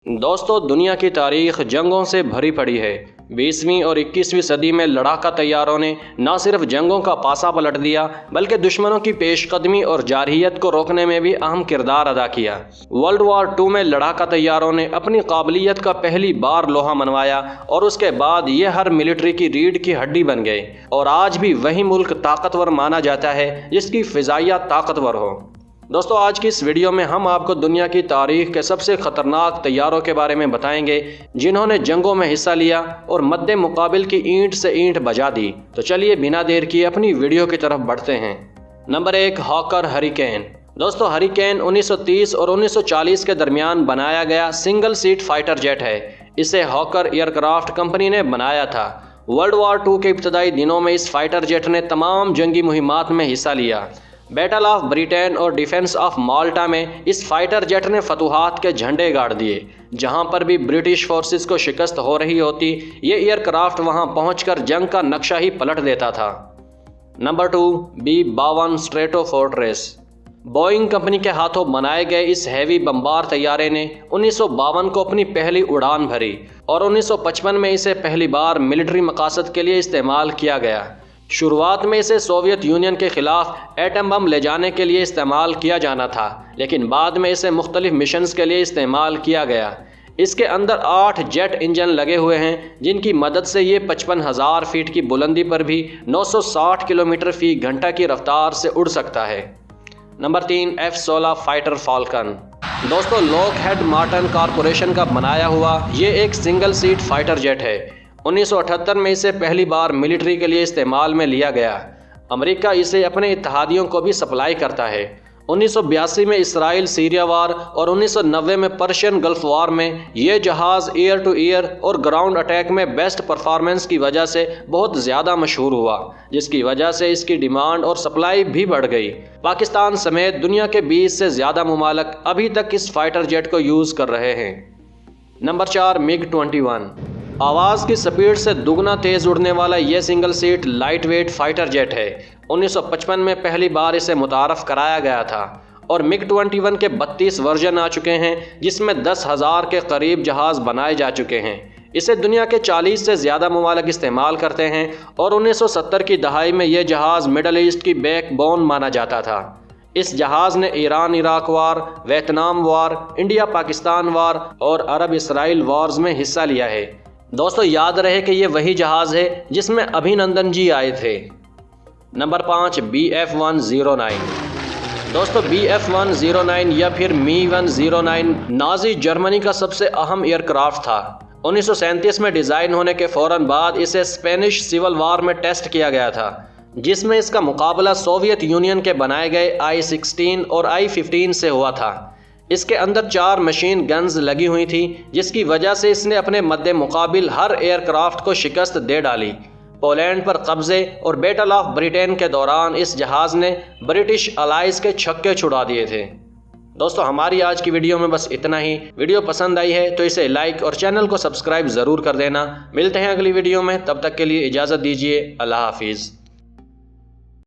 दोस्तों, दुनिया की तारीख जंगों से भरी पड़ी है। 20वीं और 21वीं सदी में लड़ाका तैयारों ने न सिर्फ जंगों का पासा पलट दिया बल्कि दुश्मनों की पेशकदमी और जारहियत को रोकने में भी अहम किरदार अदा किया। वर्ल्ड वॉर 2 में लड़ाका तैयारों ने अपनी काबिलियत का पहली बार लोहा मनवाया और उसके बाद ये हर मिलिट्री की रीढ़ की हड्डी बन गए और आज भी वही मुल्क ताकतवर माना जाता है जिसकी फिजाइया ताकतवर हो। दोस्तों, आज की इस वीडियो में हम आपको दुनिया की तारीख के सबसे खतरनाक तैयारों के बारे में बताएंगे जिन्होंने जंगों में हिस्सा लिया और मद्दे मुकाबिल की ईंट से ईंट बजा दी। तो चलिए बिना देर किए अपनी वीडियो की तरफ बढ़ते हैं। Number 1, hawker hurricane. दोस्तों, हरिकेन 1930 और 1940 के दरमियान बनाया गया सिंगल सीट फाइटर जेट है। इसे हॉकर एयरक्राफ्ट कंपनी ने बनाया था। वर्ल्ड वॉर 2 के इब्तदाई दिनों में इस फाइटर जेट ने तमाम जंगी मुहिमात में हिस्सा लिया। बैटल ऑफ ब्रिटेन और डिफेंस ऑफ माल्टा में इस फाइटर जेट ने फतूहात के झंडे गाड़ दिए। जहां पर भी ब्रिटिश फोर्सेस को शिकस्त हो रही होती, ये एयरक्राफ्ट वहां पहुंचकर जंग का नक्शा ही पलट देता था। Number 2, B-52 Stratofortress. Boeing company के हाथों बनाए गए इस हैवी बम्बार तैयारे ने 1952 को अपनी पहली उड़ान भरी और 1955 में इसे पहली बार मिलिट्री मकासद के लिए इस्तेमाल किया गया। शुरुआत में इसे सोवियत यूनियन के खिलाफ एटम बम ले जाने के लिए इस्तेमाल किया जाना था, लेकिन बाद में इसे मुख्तलिफ मिशंस के लिए इस्तेमाल किया गया। इसके अंदर 8 जेट इंजन लगे हुए हैं जिनकी मदद से ये 55,000 फीट की बुलंदी पर भी 960 किलोमीटर फी घंटा की रफ्तार से उड़ सकता है। Number 3, F-16 fighter falcon. दोस्तों, लॉकहेड मार्टिन कॉरपोरेशन का बनाया हुआ ये एक सिंगल सीट फाइटर जेट है। 1978 में इसे पहली बार मिलिट्री के लिए इस्तेमाल में लिया गया। अमेरिका इसे अपने इत्तहादियों को भी सप्लाई करता है। 1982 में इसराइल सीरिया वार और 1990 में पर्शियन गल्फ वार में ये जहाज़ एयर टू एयर और ग्राउंड अटैक में बेस्ट परफॉर्मेंस की वजह से बहुत ज़्यादा मशहूर हुआ, जिसकी वजह से इसकी डिमांड और सप्लाई भी बढ़ गई। पाकिस्तान समेत दुनिया के 20 से ज़्यादा मुमालिक अभी तक इस फाइटर जेट को यूज़ कर रहे हैं। Number 4, MiG-21। आवाज़ की स्पीड से दुगना तेज़ उड़ने वाला यह single seat light weight fighter jet है। 1955 में पहली बार इसे मुतारफ़ कराया गया था और MiG-21 के 32 वर्जन आ चुके हैं जिसमें 10,000 के करीब जहाज़ बनाए जा चुके हैं। इसे दुनिया के 40 से ज़्यादा मुमालिक इस्तेमाल करते हैं और 1970 की दहाई में यह जहाज़ मिडल ईस्ट की बैकबोन माना जाता था। इस जहाज़ ने ईरान इराक वार, वियतनाम वार, इंडिया पाकिस्तान वार और अरब इसराइल वार्स में हिस्सा लिया है। दोस्तों, याद रहे कि ये वही जहाज़ है जिसमें अभिनंदन जी आए थे। Number 5, BF-109। दोस्तों, BF-109 या फिर Mi-109 नाजी जर्मनी का सबसे अहम एयरक्राफ्ट था। 1937 में डिज़ाइन होने के फ़ौरन बाद इसे स्पेनिश सिविल वार में टेस्ट किया गया था, जिसमें इसका मुकाबला सोवियत यूनियन के बनाए गए I-16 और I-15 से हुआ था। इसके अंदर 4 मशीन गन्स लगी हुई थी, जिसकी वजह से इसने अपने मद्दे मुकाबिल हर एयरक्राफ्ट को शिकस्त दे डाली। पोलैंड पर कब्जे और बैटल ऑफ ब्रिटेन के दौरान इस जहाज़ ने ब्रिटिश अलाइज के छक्के छुड़ा दिए थे। दोस्तों, हमारी आज की वीडियो में बस इतना ही। वीडियो पसंद आई है तो इसे लाइक और चैनल को सब्सक्राइब ज़रूर कर देना। मिलते हैं अगली वीडियो में, तब तक के लिए इजाज़त दीजिए। अल्लाह हाफिज़।